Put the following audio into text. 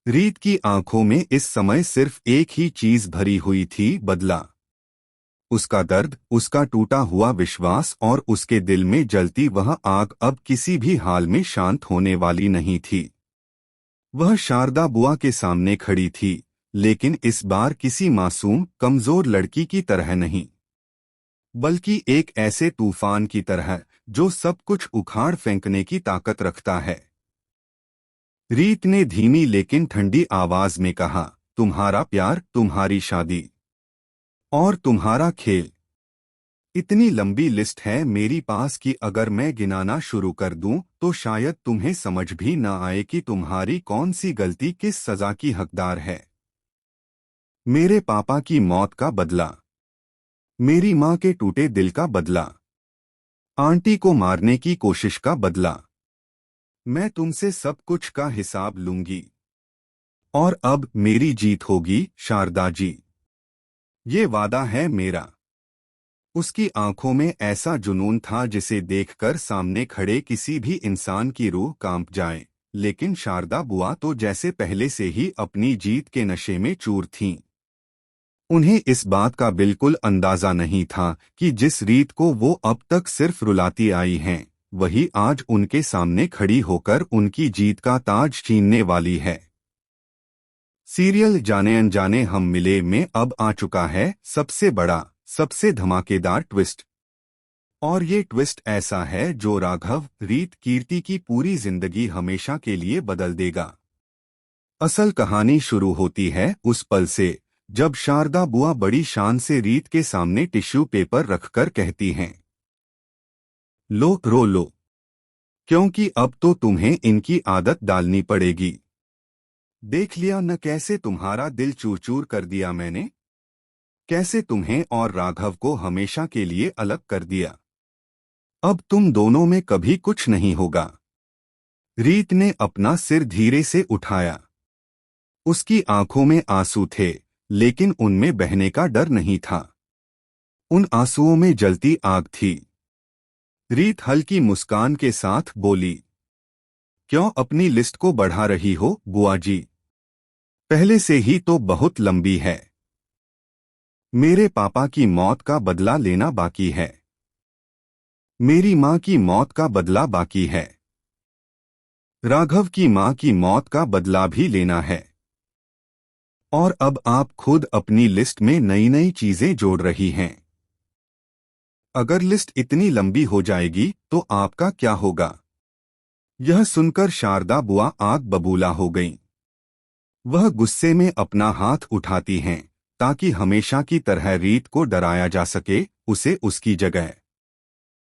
रीत की आंखों में इस समय सिर्फ एक ही चीज भरी हुई थी, बदला। उसका दर्द, उसका टूटा हुआ विश्वास और उसके दिल में जलती वह आग अब किसी भी हाल में शांत होने वाली नहीं थी। वह शारदा बुआ के सामने खड़ी थी, लेकिन इस बार किसी मासूम कमजोर लड़की की तरह नहीं, बल्कि एक ऐसे तूफान की तरह जो सब कुछ उखाड़ फेंकने की ताकत रखता है। रीत ने धीमी लेकिन ठंडी आवाज में कहा, तुम्हारा प्यार, तुम्हारी शादी और तुम्हारा खेल। इतनी लंबी लिस्ट है मेरी पास कि अगर मैं गिनाना शुरू कर दूं तो शायद तुम्हें समझ भी न आए कि तुम्हारी कौन सी गलती किस सजा की हकदार है। मेरे पापा की मौत का बदला, मेरी माँ के टूटे दिल का बदला, आंटी को मारने की कोशिश का बदला। मैं तुमसे सब कुछ का हिसाब लूंगी। और अब मेरी जीत होगी, शारदा जी। ये वादा है मेरा। उसकी आंखों में ऐसा जुनून था जिसे देखकर सामने खड़े किसी भी इंसान की रूह कांप जाए। लेकिन शारदा बुआ तो जैसे पहले से ही अपनी जीत के नशे में चूर थीं। उन्हें इस बात का बिल्कुल अंदाजा नहीं था कि जिस रीत को वो अब तक सिर्फ रुलाती आई हैं, वही आज उनके सामने खड़ी होकर उनकी जीत का ताज छीनने वाली है। सीरियल जाने अनजाने हम मिले में अब आ चुका है सबसे बड़ा, सबसे धमाकेदार ट्विस्ट। और ये ट्विस्ट ऐसा है जो राघव, रीत, कीर्ति की पूरी जिंदगी हमेशा के लिए बदल देगा। असल कहानी शुरू होती है उस पल से जब शारदा बुआ बड़ी शान से रीत के सामने टिश्यू पेपर रखकर कहती हैं, लो रो लो, क्योंकि अब तो तुम्हें इनकी आदत डालनी पड़ेगी। देख लिया न कैसे तुम्हारा दिल चूर चूर कर दिया मैंने, कैसे तुम्हें और राघव को हमेशा के लिए अलग कर दिया। अब तुम दोनों में कभी कुछ नहीं होगा। रीत ने अपना सिर धीरे से उठाया। उसकी आंखों में आंसू थे, लेकिन उनमें बहने का डर नहीं था। उन आंसुओं में जलती आग थी। रीत हल्की मुस्कान के साथ बोली, क्यों अपनी लिस्ट को बढ़ा रही हो बुआ जी? पहले से ही तो बहुत लंबी है। मेरे पापा की मौत का बदला लेना बाकी है। मेरी माँ की मौत का बदला बाकी है। राघव की माँ की मौत का बदला भी लेना है। और अब आप खुद अपनी लिस्ट में नई नई चीजें जोड़ रही हैं। अगर लिस्ट इतनी लंबी हो जाएगी तो आपका क्या होगा? यह सुनकर शारदा बुआ आग बबूला हो गईं। वह गुस्से में अपना हाथ उठाती हैं ताकि हमेशा की तरह रीत को डराया जा सके, उसे उसकी जगह